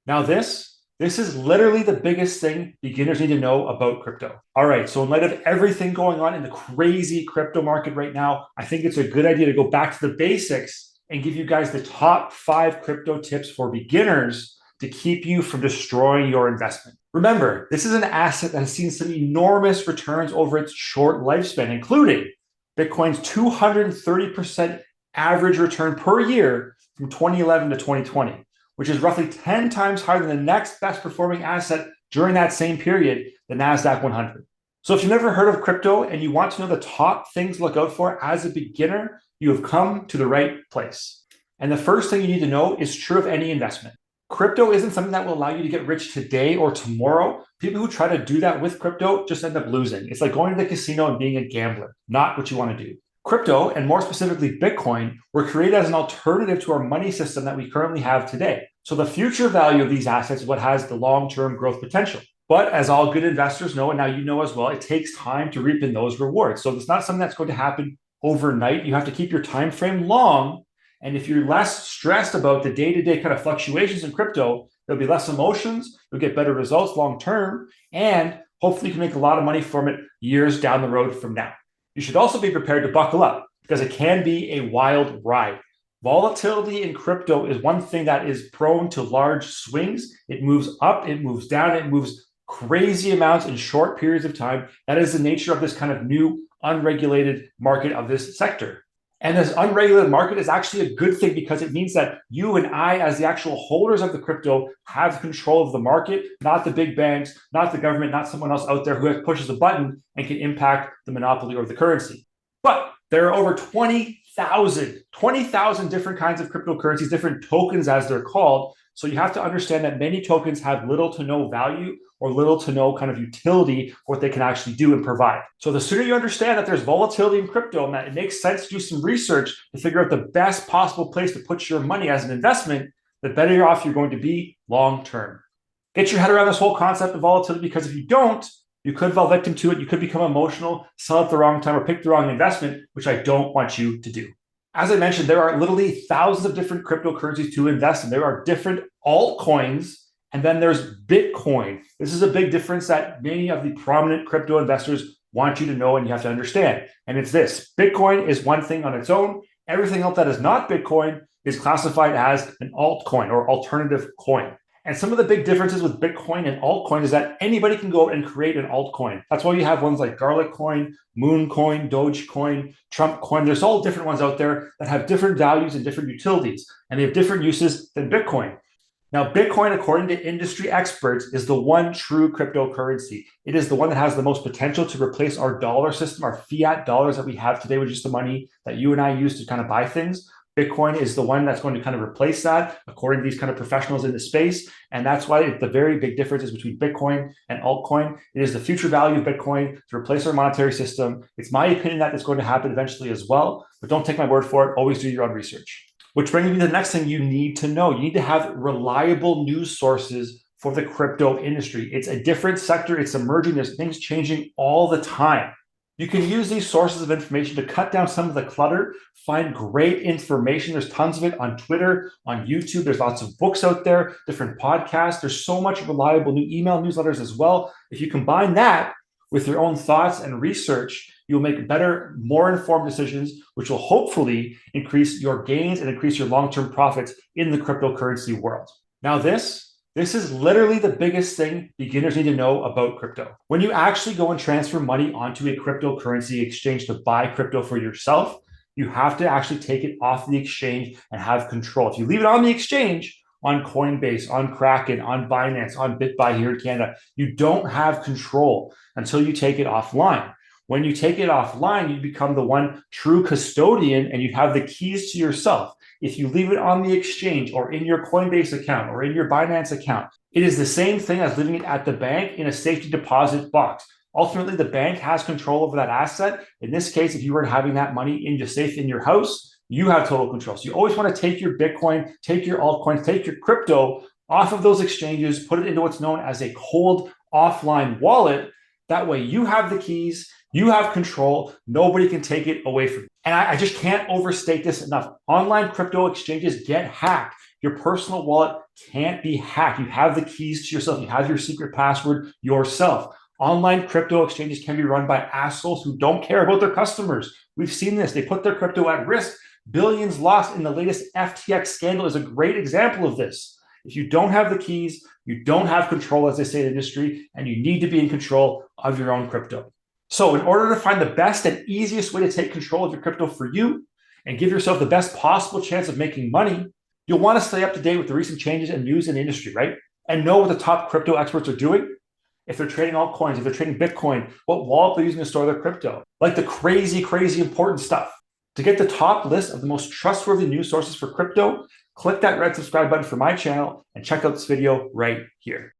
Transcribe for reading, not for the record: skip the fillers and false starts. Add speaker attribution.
Speaker 1: Now this is literally the biggest thing beginners need to know about crypto. All right, so in light of everything going on in the crazy crypto market right now, I think it's a good idea to go back to the basics and give you guys the top 5 crypto tips for beginners to keep you from destroying your investment. Remember, this is an asset that has seen some enormous returns over its short lifespan, including Bitcoin's 230% average return per year from 2011 to 2020, which is roughly 10 times higher than the next best performing asset during that same period, the NASDAQ 100. So if you've never heard of crypto and you want to know the top things to look out for as a beginner, you have come to the right place. And the first thing you need to know is true of any investment. Crypto isn't something that will allow you to get rich today or tomorrow. People who try to do that with crypto just end up losing. It's like going to the casino and being a gambler, not what you want to do. Crypto, and more specifically Bitcoin, were created as an alternative to our money system that we currently have today. So the future value of these assets is what has the long-term growth potential. But as all good investors know, and now you know as well, it takes time to reap in those rewards. So it's not something that's going to happen overnight. You have to keep your time frame long. And if you're less stressed about the day-to-day kind of fluctuations in crypto, there'll be less emotions, you'll get better results long-term, and hopefully you can make a lot of money from it years down the road from now. You should also be prepared to buckle up because it can be a wild ride. Volatility in crypto is one thing that is prone to large swings. It moves up, it moves down, it moves crazy amounts in short periods of time. That is the nature of this kind of new unregulated market of this sector. And this unregulated market is actually a good thing because it means that you and I, as the actual holders of the crypto, have control of the market, not the big banks, not the government, not someone else out there who pushes a button and can impact the monopoly or the currency. But there are over 20,000 different kinds of cryptocurrencies, different tokens as they're called. So you have to understand that many tokens have little to no value or little to no kind of utility for what they can actually do and provide. So the sooner you understand that there's volatility in crypto and that it makes sense to do some research to figure out the best possible place to put your money as an investment, the better off you're going to be long term. Get your head around this whole concept of volatility, because if you don't, you could fall victim to it. You could become emotional, sell at the wrong time, or pick the wrong investment, which I don't want you to do. As I mentioned, there are literally thousands of different cryptocurrencies to invest in. There are different altcoins, and then there's Bitcoin. This is a big difference that many of the prominent crypto investors want you to know and you have to understand. And it's this: Bitcoin is one thing on its own. Everything else that is not Bitcoin is classified as an altcoin or alternative coin. And some of the big differences with Bitcoin and altcoin is that anybody can go and create an altcoin. That's why you have ones like Garlic Coin, Moon Coin, Dogecoin, Trump Coin. There's all different ones out there that have different values and different utilities, and they have different uses than Bitcoin. Now, Bitcoin, according to industry experts, is the one true cryptocurrency. It is the one that has the most potential to replace our dollar system, our fiat dollars that we have today, which is the money that you and I use to kind of buy things. Bitcoin is the one that's going to kind of replace that, according to these kind of professionals in the space. And that's why the very big difference is between Bitcoin and altcoin. It is the future value of Bitcoin to replace our monetary system. It's my opinion that it's going to happen eventually as well, but don't take my word for it. Always do your own research. Which brings me to the next thing you need to know. You need to have reliable news sources for the crypto industry. It's a different sector. It's emerging. There's things changing all the time. You can use these sources of information to cut down some of the clutter, find great information. There's tons of it on Twitter, on YouTube. There's lots of books out there, different podcasts. There's so much reliable new email newsletters as well. If you combine that with your own thoughts and research, you'll make better, more informed decisions, which will hopefully increase your gains and increase your long-term profits in the cryptocurrency world. Now, this is literally the biggest thing beginners need to know about crypto. When you actually go and transfer money onto a cryptocurrency exchange to buy crypto for yourself, you have to actually take it off the exchange and have control. If you leave it on the exchange, on Coinbase, on Kraken, on Binance, on BitBuy here in Canada, you don't have control until you take it offline. When you take it offline, you become the one true custodian and you have the keys to yourself. If you leave it on the exchange or in your Coinbase account or in your Binance account, it is the same thing as leaving it at the bank in a safety deposit box. Ultimately, the bank has control over that asset. In this case, if you were having that money in your safe in your house, you have total control. So you always want to take your Bitcoin, take your altcoins, take your crypto off of those exchanges, put it into what's known as a cold offline wallet. That way you have the keys, you have control, nobody can take it away from you. And I just can't overstate this enough. Online crypto exchanges get hacked. Your personal wallet can't be hacked. You have the keys to yourself. You have your secret password yourself. Online crypto exchanges can be run by assholes who don't care about their customers. We've seen this. They put their crypto at risk. Billions lost in the latest FTX scandal is a great example of this. If you don't have the keys, you don't have control, as they say in the industry, and you need to be in control of your own crypto. So in order to find the best and easiest way to take control of your crypto for you and give yourself the best possible chance of making money, you'll want to stay up to date with the recent changes and news in the industry, right? And know what the top crypto experts are doing. If they're trading altcoins, if they're trading Bitcoin, what wallet they're using to store their crypto, like the crazy, crazy important stuff. To get the top list of the most trustworthy news sources for crypto, click that red subscribe button for my channel and check out this video right here.